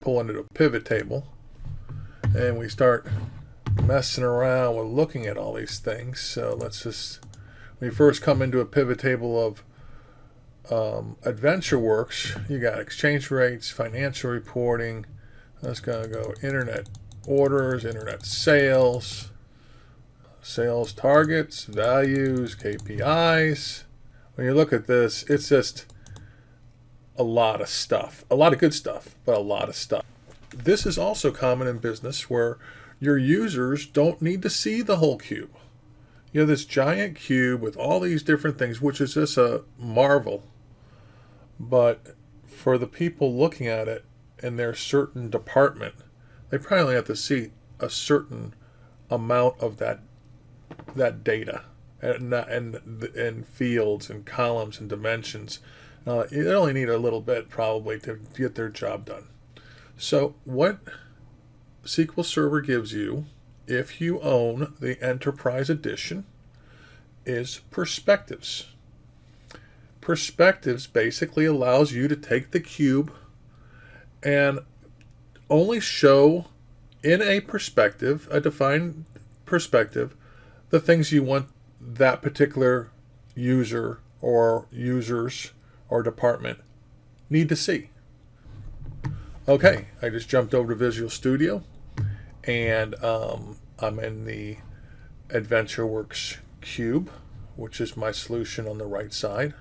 pull into a pivot table and we start messing around with looking at all these things. So let's just, when you first come into a pivot table of AdventureWorks, you got exchange rates, financial reporting. That's going to go internet orders, internet sales, sales targets, values, KPIs. When you look at this, it's just a lot of stuff, a lot of good stuff, but a lot of stuff. This is also common in business where your users don't need to see the whole cube. You have this giant cube with all these different things, which is just a marvel. But for the people looking at it in their certain department, they probably only have to see a certain amount of that data and fields and columns and dimensions. You only need a little bit probably to get their job done. So what SQL Server gives you, if you own the Enterprise Edition, is perspectives. Perspectives basically allows you to take the cube and only show in a perspective, a defined perspective, the things you want that particular user or users or department need to see. Okay, I just jumped over to Visual Studio and I'm in the AdventureWorks cube, which is my solution on the right side.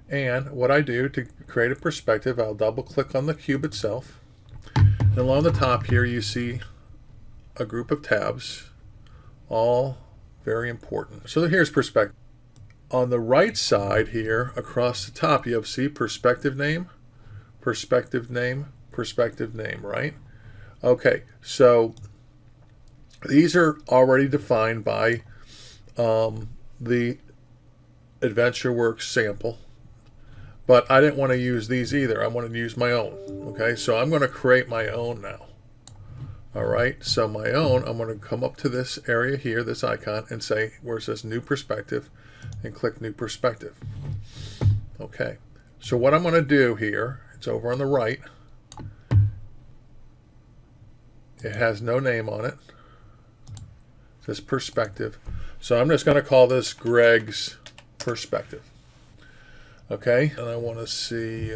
And what I do to create a perspective, I'll double click on the cube itself. And along the top here you see a group of tabs, all very important. So here's perspective. On the right side here, across the top, you have see perspective name, perspective name, perspective name, right? Okay, so these are already defined by the AdventureWorks sample, but I didn't want to use these either. I wanted to use my own. Okay, so I'm going to create my own now. All right, so my own, I'm going to come up to this area here, this icon, and say, where it says New Perspective, and click New Perspective. Okay, so what I'm going to do here, it's over on the right. It has no name on it. It says Perspective. So I'm just going to call this Greg's Perspective. Okay, and I want to see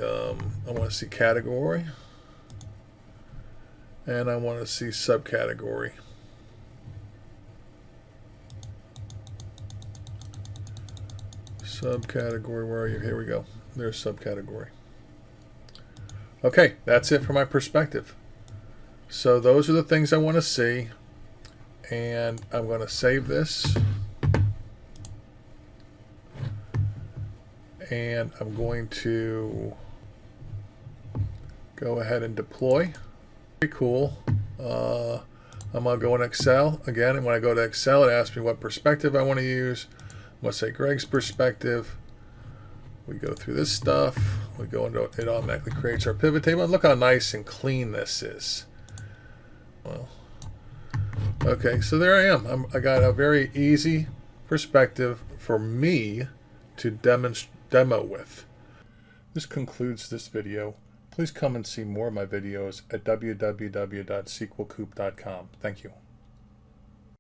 category. And I want to see subcategory. Subcategory, where are you? Here we go. There's subcategory. Okay, that's it for my perspective. So those are the things I want to see. And I'm going to save this. And I'm going to go ahead and deploy. Cool. I'm going to go in Excel again, and when I go to Excel, it asks me what perspective I want to use. I'm going to say Greg's perspective. We go through this stuff. We go into it, automatically creates our pivot table. And look how nice and clean this is. Well, okay, so there I am. I got a very easy perspective for me to demo with. This concludes this video. Please come and see more of my videos at www.sqlcoop.com. Thank you.